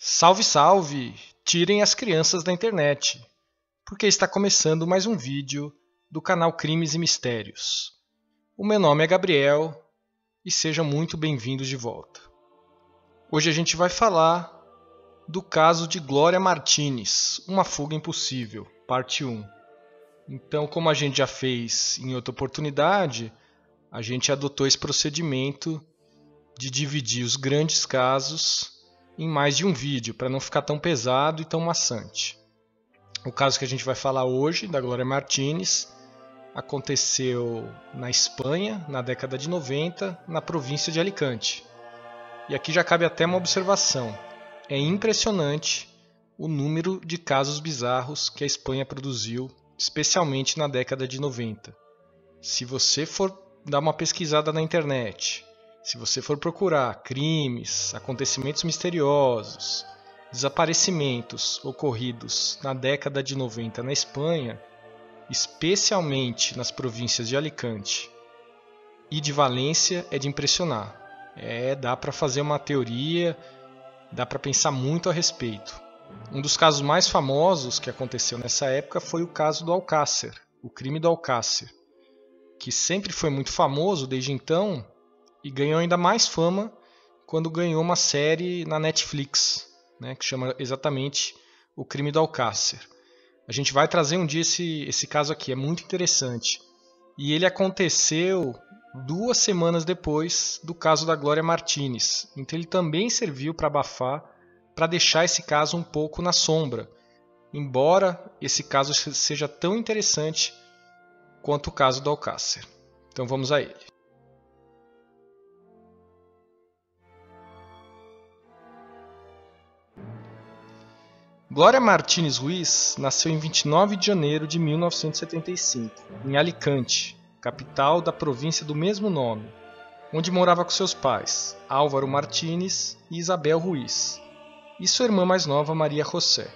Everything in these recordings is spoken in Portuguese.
Salve, salve! Tirem as crianças da internet, porque está começando mais um vídeo do canal Crimes e Mistérios. O meu nome é Gabriel e sejam muito bem-vindos de volta. Hoje a gente vai falar do caso de Glória Martínez, uma fuga impossível, parte 1. Então, como a gente já fez em outra oportunidade, a gente adotou esse procedimento de dividir os grandes casos em mais de um vídeo, para não ficar tão pesado e tão maçante. O caso que a gente vai falar hoje, da Glória Martínez, aconteceu na Espanha, na década de 90, na província de Alicante. E aqui já cabe até uma observação. É impressionante o número de casos bizarros que a Espanha produziu, especialmente na década de 90. Se você for dar uma pesquisada na internet, se você for procurar crimes, acontecimentos misteriosos, desaparecimentos ocorridos na década de 90 na Espanha, especialmente nas províncias de Alicante e de Valência, é de impressionar. Dá para fazer uma teoria, dá para pensar muito a respeito. Um dos casos mais famosos que aconteceu nessa época foi o caso do Alcácer, o crime do Alcácer, que sempre foi muito famoso desde então e ganhou ainda mais fama quando ganhou uma série na Netflix, que chama exatamente O Crime do Alcácer. A gente vai trazer um dia esse caso aqui, é muito interessante. E ele aconteceu 2 semanas depois do caso da Glória Martínez. Então ele também serviu para abafar, para deixar esse caso um pouco na sombra, embora esse caso seja tão interessante quanto o caso do Alcácer. Então vamos a ele. Glória Martínez Ruiz nasceu em 29 de janeiro de 1975, em Alicante, capital da província do mesmo nome, onde morava com seus pais, Álvaro Martínez e Isabel Ruiz, e sua irmã mais nova, Maria José.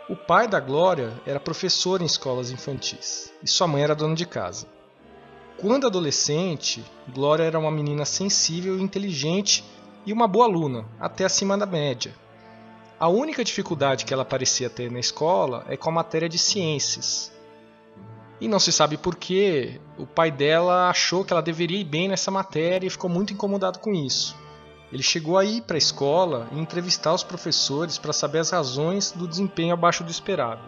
O pai da Glória era professor em escolas infantis, e sua mãe era dona de casa. Quando adolescente, Glória era uma menina sensível e inteligente e uma boa aluna, até acima da média. A única dificuldade que ela parecia ter na escola é com a matéria de ciências. E não se sabe por que o pai dela achou que ela deveria ir bem nessa matéria e ficou muito incomodado com isso. Ele chegou a ir para a escola e entrevistar os professores para saber as razões do desempenho abaixo do esperado.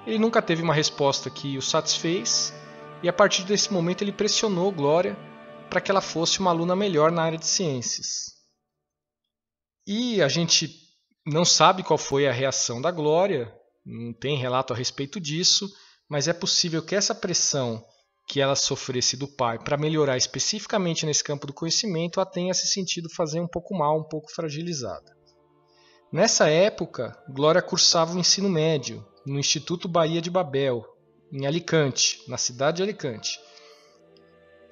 Ele nunca teve uma resposta que o satisfez e a partir desse momento ele pressionou Glória para que ela fosse uma aluna melhor na área de ciências. E a gente não sabe qual foi a reação da Glória, não tem relato a respeito disso, mas é possível que essa pressão que ela sofresse do pai para melhorar especificamente nesse campo do conhecimento a tenha se sentido fazer um pouco mal, um pouco fragilizada. Nessa época, Glória cursava o ensino médio no Instituto Bahia de Babel, em Alicante, na cidade de Alicante,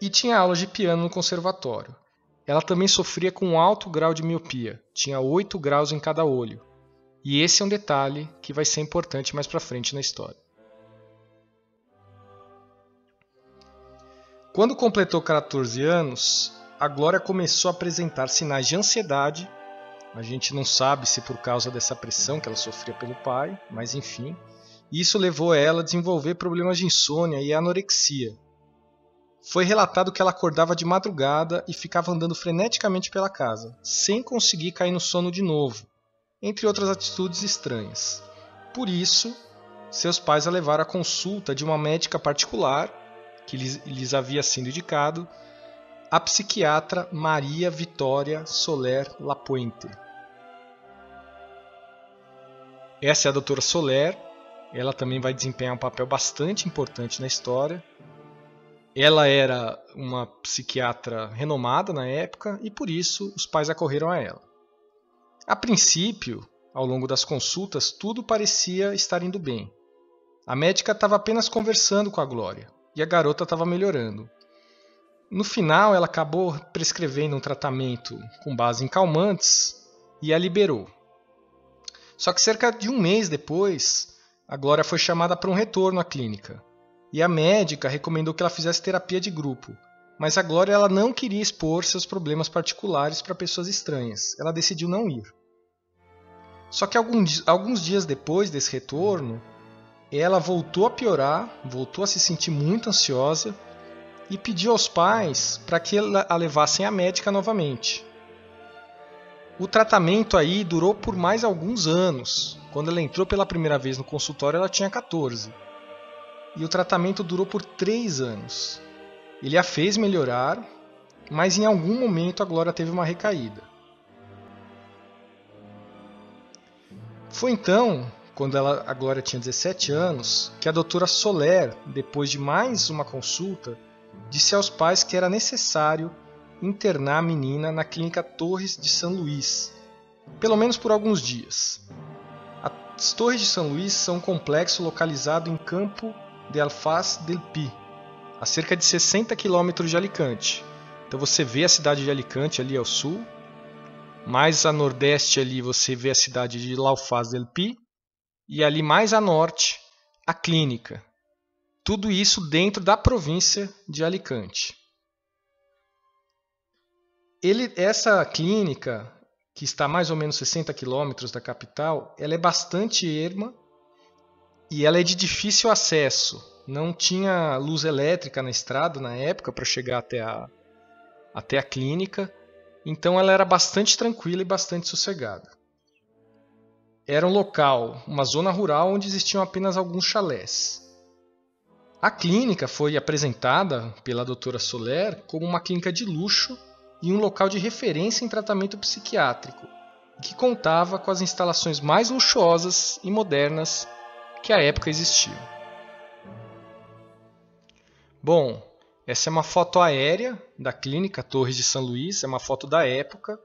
e tinha aulas de piano no conservatório. Ela também sofria com um alto grau de miopia, tinha 8 graus em cada olho. E esse é um detalhe que vai ser importante mais para frente na história. Quando completou 14 anos, a Glória começou a apresentar sinais de ansiedade. A gente não sabe se por causa dessa pressão que ela sofria pelo pai, mas enfim. Isso levou ela a desenvolver problemas de insônia e anorexia. Foi relatado que ela acordava de madrugada e ficava andando freneticamente pela casa, sem conseguir cair no sono de novo, entre outras atitudes estranhas. Por isso, seus pais a levaram à consulta de uma médica particular, que lhes havia sido indicado, a psiquiatra Maria Vitória Soler Lapuente. Essa é a doutora Soler, ela também vai desempenhar um papel bastante importante na história. Ela era uma psiquiatra renomada na época e por isso os pais acorreram a ela. A princípio, ao longo das consultas, tudo parecia estar indo bem. A médica estava apenas conversando com a Glória e a garota estava melhorando. No final, ela acabou prescrevendo um tratamento com base em calmantes e a liberou. Só que cerca de 1 mês depois, a Glória foi chamada para um retorno à clínica. E a médica recomendou que ela fizesse terapia de grupo, mas a Glória ela não queria expor seus problemas particulares para pessoas estranhas. Ela decidiu não ir. Só que alguns dias depois desse retorno, ela voltou a piorar, voltou a se sentir muito ansiosa e pediu aos pais para que a levassem à médica novamente. O tratamento aí durou por mais alguns anos. Quando ela entrou pela primeira vez no consultório, ela tinha 14. E o tratamento durou por 3 anos. Ele a fez melhorar, mas em algum momento a Glória teve uma recaída. Foi então, quando a Glória tinha 17 anos, que a doutora Soler, depois de mais uma consulta, disse aos pais que era necessário internar a menina na clínica Torres de São Luís, pelo menos por alguns dias. As Torres de São Luís são um complexo localizado em Campo de Alfaz del Pi, a cerca de 60 km de Alicante. Então você vê a cidade de Alicante ali ao sul, mais a nordeste ali você vê a cidade de Alfaz del Pi, e ali mais a norte a clínica. Tudo isso dentro da província de Alicante. Essa clínica, que está a mais ou menos 60 quilômetros da capital, ela é bastante erma e ela é de difícil acesso. Não tinha luz elétrica na estrada na época para chegar até a clínica, então ela era bastante tranquila e bastante sossegada. Era um local, uma zona rural onde existiam apenas alguns chalés. A clínica foi apresentada pela doutora Soler como uma clínica de luxo e um local de referência em tratamento psiquiátrico, que contava com as instalações mais luxuosas e modernas que à época existiam. Bom, essa é uma foto aérea da clínica Torres de São Luís, é uma foto da época.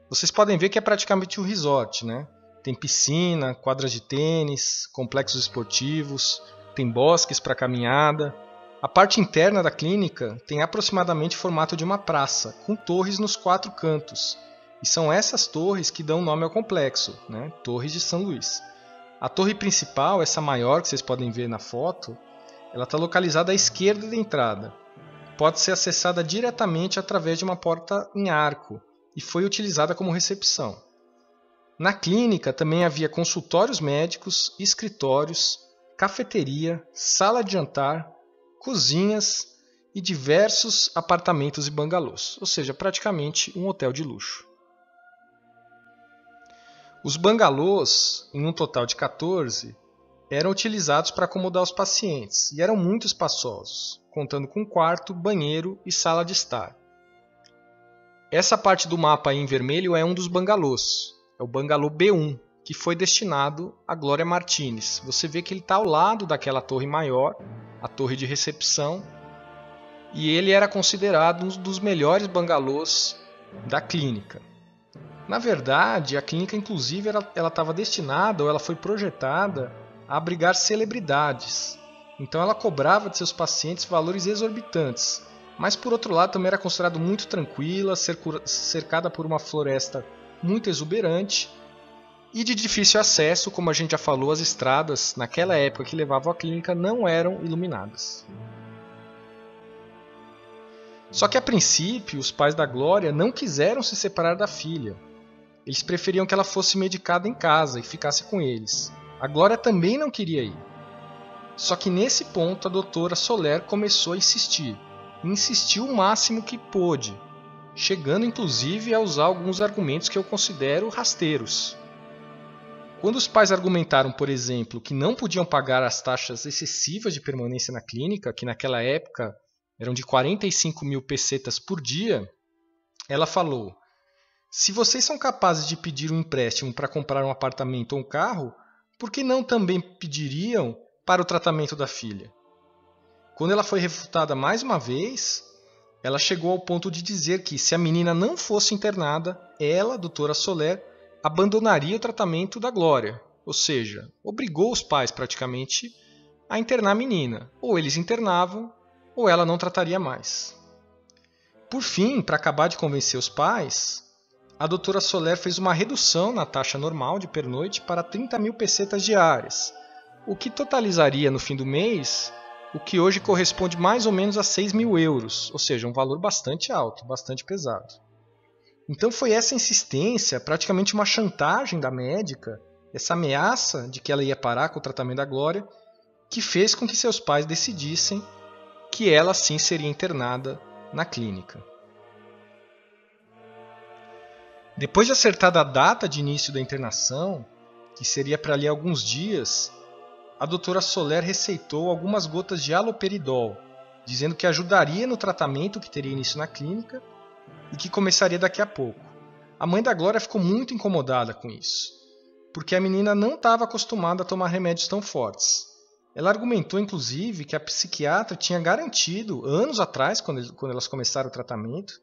Vocês podem ver que é praticamente um resort, né? Tem piscina, quadras de tênis, complexos esportivos, tem bosques para caminhada. A parte interna da clínica tem aproximadamente o formato de uma praça, com torres nos 4 cantos. E são essas torres que dão nome ao complexo, né? Torres de São Luís. A torre principal, essa maior que vocês podem ver na foto, ela está localizada à esquerda da entrada. Pode ser acessada diretamente através de uma porta em arco e foi utilizada como recepção. Na clínica também havia consultórios médicos, escritórios, cafeteria, sala de jantar, cozinhas e diversos apartamentos e bangalôs, ou seja, praticamente um hotel de luxo. Os bangalôs, em um total de 14, eram utilizados para acomodar os pacientes e eram muito espaçosos, contando com quarto, banheiro e sala de estar. Essa parte do mapa aí em vermelho é um dos bangalôs, é o bangalô B1, que foi destinado a Glória Martínez. Você vê que ele está ao lado daquela torre maior, a torre de recepção, e ele era considerado um dos melhores bangalôs da clínica. Na verdade, a clínica inclusive ela estava destinada, ou ela foi projetada, a abrigar celebridades. Então ela cobrava de seus pacientes valores exorbitantes, mas por outro lado também era considerado muito tranquila, cercada por uma floresta muito exuberante e de difícil acesso, como a gente já falou, as estradas naquela época que levavam à clínica não eram iluminadas. Só que a princípio os pais da Glória não quiseram se separar da filha. Eles preferiam que ela fosse medicada em casa e ficasse com eles. A Glória também não queria ir. Só que nesse ponto a doutora Soler começou a insistir. E insistiu o máximo que pôde, chegando inclusive a usar alguns argumentos que eu considero rasteiros. Quando os pais argumentaram, por exemplo, que não podiam pagar as taxas excessivas de permanência na clínica, que naquela época eram de 45 mil pesetas por dia, ela falou: se vocês são capazes de pedir um empréstimo para comprar um apartamento ou um carro, por que não também pediriam para o tratamento da filha? Quando ela foi refutada mais uma vez, ela chegou ao ponto de dizer que, se a menina não fosse internada, ela, doutora Soler, abandonaria o tratamento da Glória. Ou seja, obrigou os pais praticamente a internar a menina. Ou eles internavam, ou ela não trataria mais. Por fim, para acabar de convencer os pais, a doutora Soler fez uma redução na taxa normal de pernoite para 30 mil pesetas diárias, o que totalizaria no fim do mês o que hoje corresponde mais ou menos a 6 mil euros, ou seja, um valor bastante alto, bastante pesado. Então foi essa insistência, praticamente uma chantagem da médica, essa ameaça de que ela ia parar com o tratamento da Glória, que fez com que seus pais decidissem que ela sim seria internada na clínica. Depois de acertada a data de início da internação, que seria para ali alguns dias, a doutora Soler receitou algumas gotas de haloperidol, dizendo que ajudaria no tratamento que teria início na clínica e que começaria daqui a pouco. A mãe da Glória ficou muito incomodada com isso, porque a menina não estava acostumada a tomar remédios tão fortes. Ela argumentou, inclusive, que a psiquiatra tinha garantido, anos atrás, quando elas começaram o tratamento,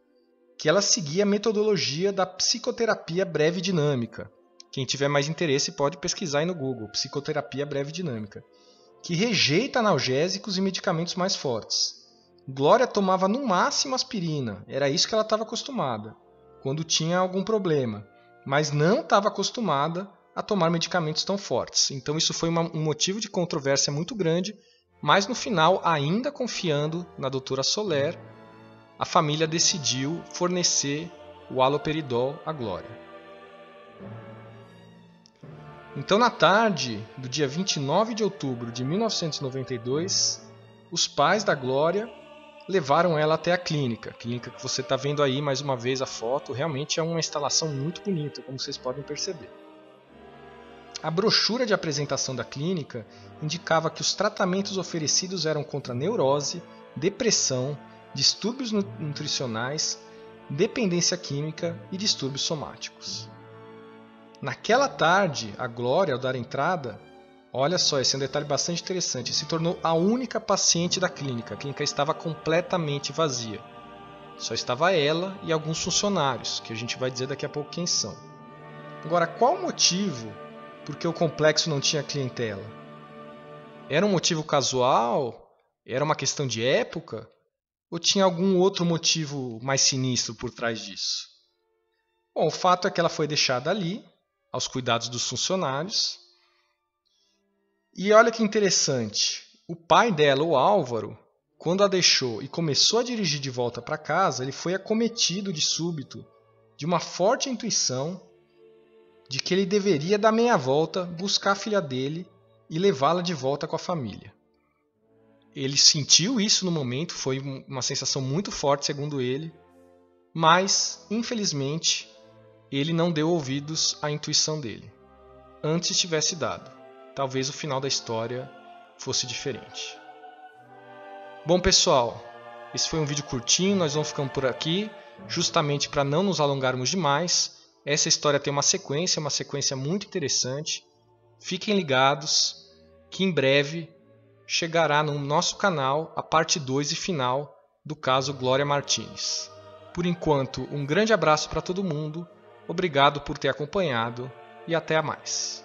que ela seguia a metodologia da psicoterapia breve dinâmica. Quem tiver mais interesse pode pesquisar aí no Google, psicoterapia breve dinâmica, que rejeita analgésicos e medicamentos mais fortes. Glória tomava no máximo aspirina, era isso que ela estava acostumada, quando tinha algum problema, mas não estava acostumada a tomar medicamentos tão fortes. Então isso foi um motivo de controvérsia muito grande, mas no final, ainda confiando na doutora Soler, a família decidiu fornecer o haloperidol à Glória. Então, na tarde do dia 29 de outubro de 1992, os pais da Glória levaram ela até a clínica que você está vendo aí mais uma vez a foto. Realmente é uma instalação muito bonita, como vocês podem perceber. A brochura de apresentação da clínica indicava que os tratamentos oferecidos eram contra neurose, depressão, distúrbios nutricionais, dependência química e distúrbios somáticos. Naquela tarde, a Glória, ao dar entrada, olha só, esse é um detalhe bastante interessante, se tornou a única paciente da clínica. A clínica estava completamente vazia. Só estava ela e alguns funcionários, que a gente vai dizer daqui a pouco quem são. Agora, qual o motivo por que o complexo não tinha clientela? Era um motivo casual? Era uma questão de época? Ou tinha algum outro motivo mais sinistro por trás disso? Bom, o fato é que ela foi deixada ali, aos cuidados dos funcionários. E olha que interessante, o pai dela, o Álvaro, quando a deixou e começou a dirigir de volta para casa, ele foi acometido de súbito de uma forte intuição de que ele deveria dar meia volta, buscar a filha dele e levá-la de volta com a família. Ele sentiu isso no momento, foi uma sensação muito forte, segundo ele, mas, infelizmente, ele não deu ouvidos à intuição dele. Antes tivesse dado, talvez o final da história fosse diferente. Bom, pessoal, esse foi um vídeo curtinho, nós vamos ficando por aqui, justamente para não nos alongarmos demais. Essa história tem uma sequência muito interessante. Fiquem ligados que em breve chegará no nosso canal a parte 2 e final do caso Glória Martins. Por enquanto, um grande abraço para todo mundo, obrigado por ter acompanhado e até mais.